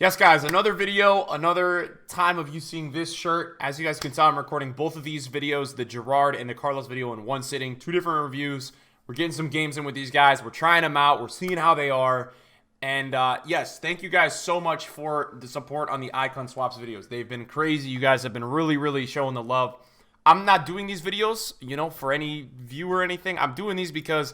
Yes, guys, another video, another time of you seeing this shirt. As you guys can tell, I'm recording both of these videos, the Gerard and the Carlos video, in one sitting. Two different reviews. We're getting some games in with these guys. We're trying them out. We're seeing how they are. And yes, thank you guys so much for the support on the Icon Swaps videos. They've been crazy. You guys have been really showing the love. I'm not doing these videos, for any view or anything. I'm doing these because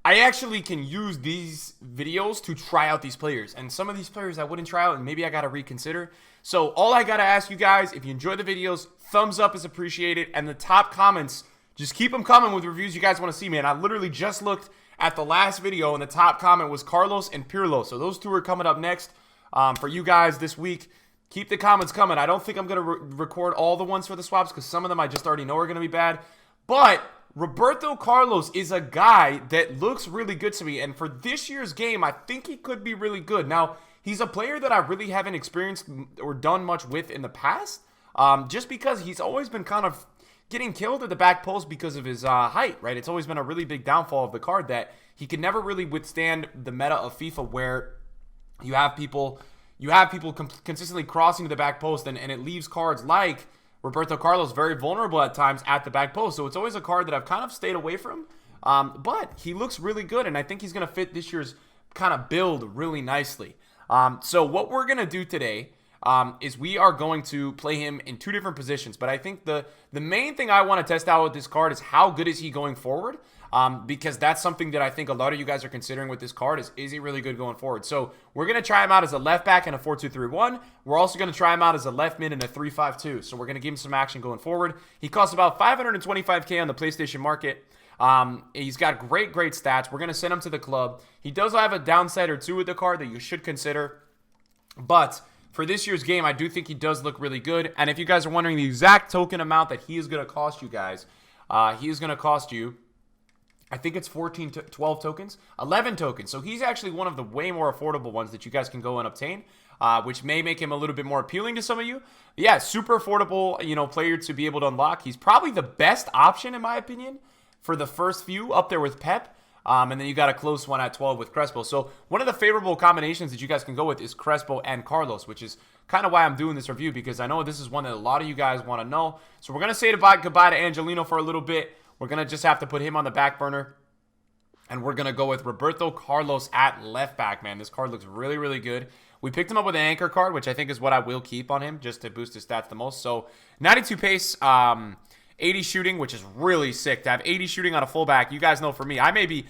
I actually can use these videos to try out these players. And some of these players I wouldn't try out, and maybe I got to reconsider. So all I got to ask you guys, if you enjoy the videos, thumbs up is appreciated. And the top comments, just keep them coming with reviews you guys want to see, man. I literally just looked at the last video, and the top comment was Carlos and Pirlo. So those two are coming up next for you guys this week. Keep the comments coming. I don't think I'm going to record all the ones for the swaps because some of them I just already know are going to be bad. But Roberto Carlos is a guy that looks really good to me, and for this year's game, I think he could be really good. Now, he's a player that I really haven't experienced or done much with in the past, just because he's always been kind of getting killed at the back post because of his height, right? It's always been a really big downfall of the card that he can never really withstand the meta of FIFA where you have people consistently crossing to the back post, and it leaves cards like Roberto Carlos very vulnerable at times at the back post. So it's always a card that I've kind of stayed away from. But he looks really good, and I think he's going to fit this year's kind of build really nicely. So what we're going to do today is we are going to play him in two different positions. But I think the main thing I want to test out with this card is how good is he going forward? Because that's something that I think a lot of you guys are considering with this card is he really good going forward? So we're going to try him out as a left back in a 4-2-3-1. We're also going to try him out as a left mid in a 3-5-2. So we're going to give him some action going forward. He costs about $525K on the PlayStation market. He's got great stats. We're going to send him to the club. He does have a downside or two with the card that you should consider. But for this year's game, I do think he does look really good. And if you guys are wondering the exact token amount that he is going to cost you guys, he is going to cost you, I think it's 12 tokens, 11 tokens. So he's actually one of the way more affordable ones that you guys can go and obtain, which may make him a little bit more appealing to some of you. But yeah, super affordable, player to be able to unlock. He's probably the best option, in my opinion, for the first few, up there with Pep. And then you got a close one at 12 with Crespo. So one of the favorable combinations that you guys can go with is Crespo and Carlos, which is kind of why I'm doing this review, because I know this is one that a lot of you guys want to know. So we're going to say goodbye to Angelino for a little bit. We're going to just have to put him on the back burner. And we're going to go with Roberto Carlos at left back, man. This card looks really good. We picked him up with an anchor card, which I think is what I will keep on him just to boost his stats the most. So 92 pace, 80 shooting, which is really sick to have 80 shooting on a fullback. You guys know for me, I may be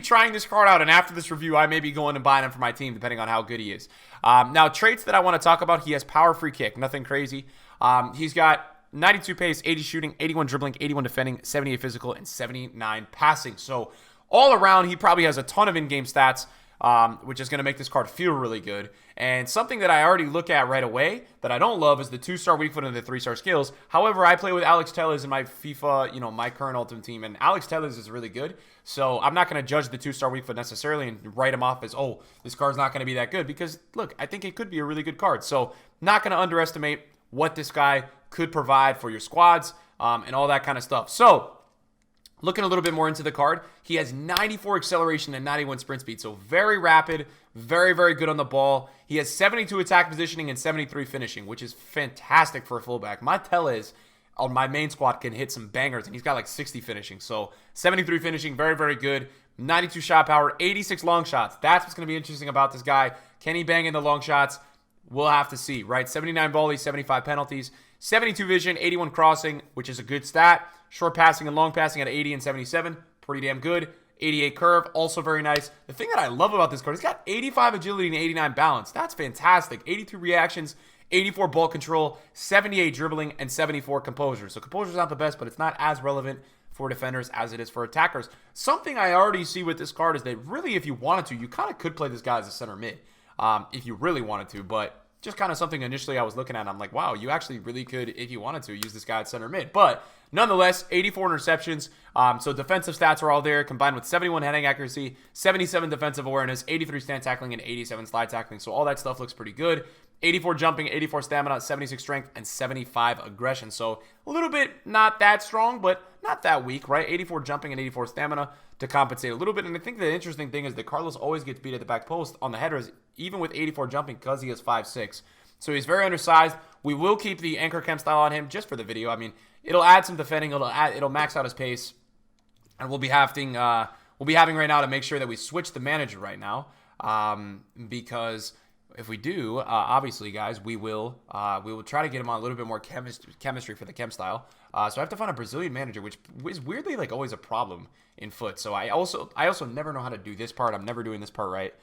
trying this card out, and after this review, I may be going and buying him for my team, depending on how good he is. Now, traits that I want to talk about, he has power free kick, nothing crazy. He's got 92 pace, 80 shooting, 81 dribbling, 81 defending, 78 physical, and 79 passing. So all around, he probably has a ton of in-game stats, which is going to make this card feel really good. And something that I already look at right away that I don't love is the 2-star weak foot and the 3-star skills. However, I play with Alex Telles in my FIFA, my current Ultimate Team, and Alex Telles is really good. So I'm not going to judge the 2-star weak foot necessarily and write him off as, oh, this card's not going to be that good. Because, look, I think it could be a really good card. So not going to underestimate what this guy could provide for your squads and all that kind of stuff. So looking a little bit more into the card, he has 94 acceleration and 91 sprint speed. So very rapid, very good on the ball. He has 72 attack positioning and 73 finishing, which is fantastic for a fullback. My Telles on my main squad can hit some bangers, and he's got like 60 finishing. So 73 finishing, very good. 92 shot power, 86 long shots. That's what's going to be interesting about this guy. Can he bang in the long shots? We'll have to see, right? 79 volleys, 75 penalties, 72 vision, 81 crossing, which is a good stat. Short passing and long passing at 80 and 77, pretty damn good. 88 curve, also very nice. The thing that I love about this card, he's got 85 agility and 89 balance. That's fantastic. 82 reactions, 84 ball control, 78 dribbling, and 74 composure. So composure's not the best, but it's not as relevant for defenders as it is for attackers. Something I already see with this card is that really, if you wanted to, you kind of could play this guy as a center mid. If you really wanted to, but just kind of something initially I was looking at. I'm like, wow, you actually really could, if you wanted to, use this guy at center mid. But nonetheless, 84 interceptions. So defensive stats are all there, combined with 71 heading accuracy, 77 defensive awareness, 83 stand tackling, and 87 slide tackling. So all that stuff looks pretty good. 84 jumping, 84 stamina, 76 strength, and 75 aggression. So a little bit not that strong, but not that weak, right? 84 jumping and 84 stamina. to compensate a little bit. And I think the interesting thing is that Carlos always gets beat at the back post on the headers, even with 84 jumping, because he is 5'6". So he's very undersized. We will keep the anchor chem style on him just for the video. I mean, it'll add some defending. It'll max out his pace, and we'll be having right now to make sure that we switch the manager right now, because if we do, obviously, guys, we will try to get him on a little bit more chemistry for the chem style. So I have to find a Brazilian manager, which is weirdly like always a problem in foot. So I also never know how to do this part. I'm never doing this part right.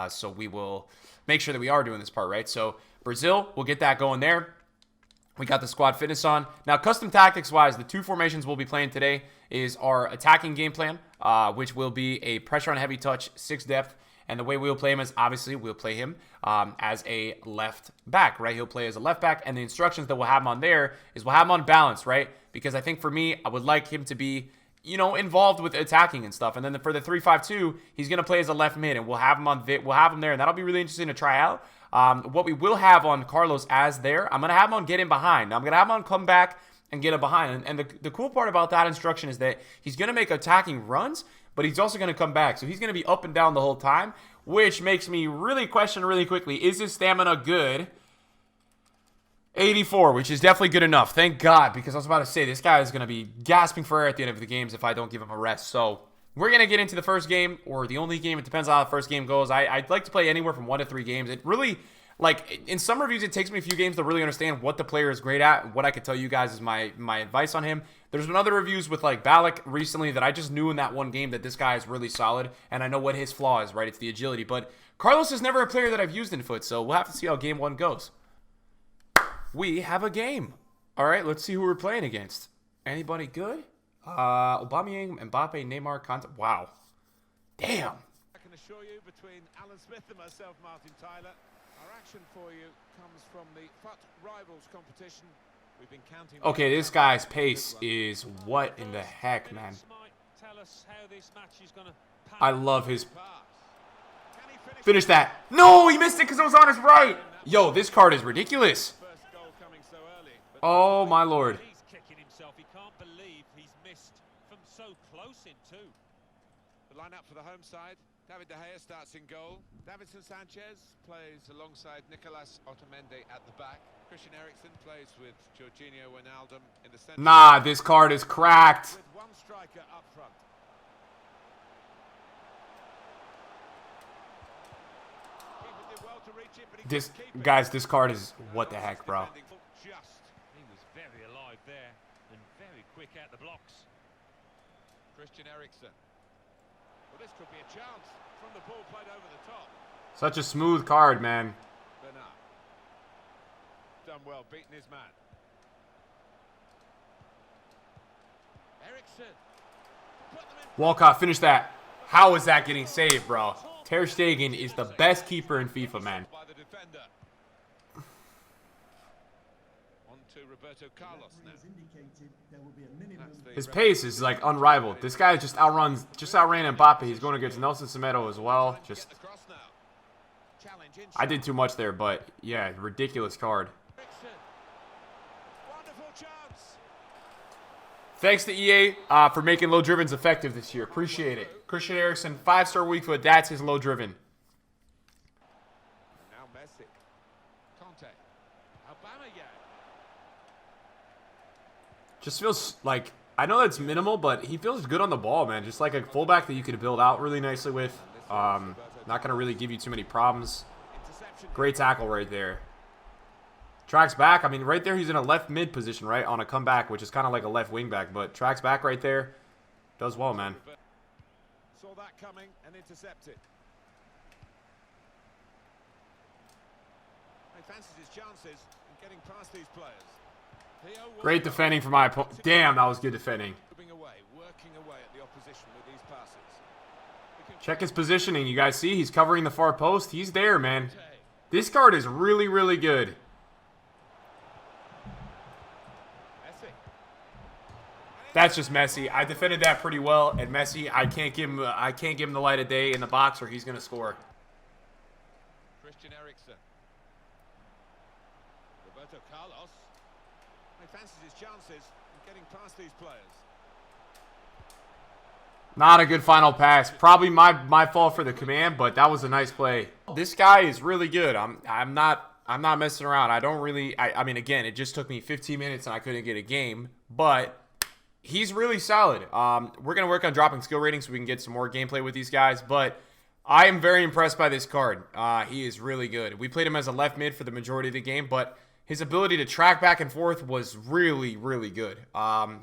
So we will make sure that we are doing this part right. So Brazil, we'll get that going there. We got the squad fitness on. Now, custom tactics-wise, the two formations we'll be playing today is our attacking game plan, which will be a pressure on heavy touch, 6 depth. And the way we'll play him is, obviously, we'll play him as a left back, right? He'll play as a left back. And the instructions that we'll have him on there is we'll have him on balance, right? Because I think for me, I would like him to be, you know, involved with attacking and stuff. And then for the 3-5-2, he's going to play as a left mid. And we'll have him there. And that'll be really interesting to try out. What we will have on Carlos as there, I'm going to have him on get in behind. Now, I'm going to have him on come back and get him behind. And the cool part about that instruction is that he's going to make attacking runs, but he's also going to come back. So he's going to be up and down the whole time, which makes me really question really quickly, is his stamina good? 84, which is definitely good enough. Thank God, because I was about to say, this guy is going to be gasping for air at the end of the games if I don't give him a rest. So we're going to get into the first game, or the only game. It depends on how the first game goes. I'd like to play anywhere from 1 to 3 games. It really, like, in some reviews, it takes me a few games to really understand what the player is great at. What I could tell you guys is my advice on him. There's been other reviews with, like, Ballack recently that I just knew in that one game that this guy is really solid, and I know what his flaw is, right? It's the agility. But Carlos is never a player that I've used in foot, so we'll have to see how game 1 goes. We have a game. All right, let's see who we're playing against. Anybody good? Aubameyang, Mbappe, Neymar, Conte. Wow. Damn. I can assure you, between Alan Smith and myself, Martin Tyler, our action for you comes from the FUT Rivals competition. We've been counting. Okay, this guy's pace is what in the heck, man. I love his. Finish that. No, he missed it because it was on his right. Yo, this card is ridiculous. Oh, my Lord. He's kicking himself. He can't believe he's missed from so close in too. The line-up for the home side. David De Gea starts in goal. Davinson Sanchez plays alongside Nicolas Otamendi at the back. Christian Eriksen plays with Jorginho Wijnaldum in the center. Nah, this card is cracked. With one striker up front. Keeper did well to reach it, but he This, couldn't keep it. guys, this card is what the heck, bro. He was very alive there and very quick at the blocks. Christian Eriksen. Well, this could be a chance from the ball played over the top. Such a smooth card, man. Bernard. Done well, beating his man. Eriksen. Put them in. Walcott, finish that. How is that getting saved, bro? Ter Stegen is the best keeper in FIFA, man. By the defender. On to Roberto Carlos now. His pace is like unrivaled. This guy just outran Mbappe. He's going against Nelson Semedo as well. Just, I did too much there, but yeah, ridiculous card. Thanks to EA for making low drivens effective this year. Appreciate it. Christian Eriksen, 5-star weak foot. That's his low driven. Now Messi. Conte. Aubameyang. Just feels like, I know that's minimal, but he feels good on the ball, man. Just like a fullback that you could build out really nicely with. Not going to really give you too many problems. Great tackle right there. Tracks back. I mean, right there he's in a left mid position, right? On a comeback, which is kind of like a left wing back. But tracks back right there. Does well, man. Saw that coming and intercepted. He fancies his chances in getting past these players. Great defending for my opponent. Damn, that was good defending. Working away at the opposition with these passes. Check his positioning. You guys see? He's covering the far post. He's there, man. This card is really, really good. That's just Messi. I defended that pretty well, and Messi, I can't give him the light of day in the box, or he's gonna score. Christian Eriksen. Roberto Carlos. He fancies his chances in getting past these players. Not a good final pass. Probably my fault for the command, but that was a nice play. This guy is really good. I'm not messing around. I mean, again, it just took me 15 minutes and I couldn't get a game, but he's really solid. We're going to work on dropping skill ratings so we can get some more gameplay with these guys, but I am very impressed by this card. He is really good. We played him as a left mid for the majority of the game, but his ability to track back and forth was really, really good.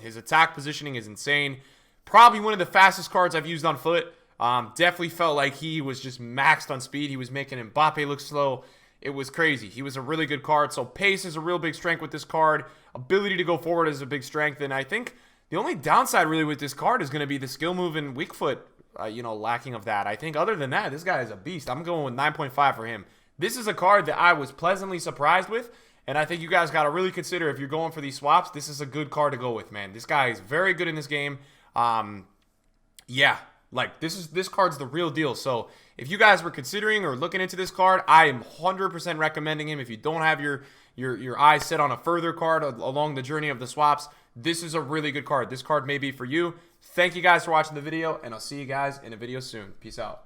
His attack positioning is insane. Probably one of the fastest cards I've used on foot. Definitely felt like he was just maxed on speed. He was making Mbappe look slow. It was crazy. He was a really good card. So pace is a real big strength with this card. Ability to go forward is a big strength. And I think the only downside really with this card is going to be the skill move and weak foot, lacking of that. I think other than that, this guy is a beast. I'm going with 9.5 for him. This is a card that I was pleasantly surprised with. And I think you guys got to really consider if you're going for these swaps, this is a good card to go with, man. This guy is very good in this game. Yeah, like this card's the real deal. So if you guys were considering or looking into this card, I am 100% recommending him. If you don't have your eyes set on a further card along the journey of the swaps, this is a really good card. This card may be for you. Thank you guys for watching the video, and I'll see you guys in a video soon. Peace out.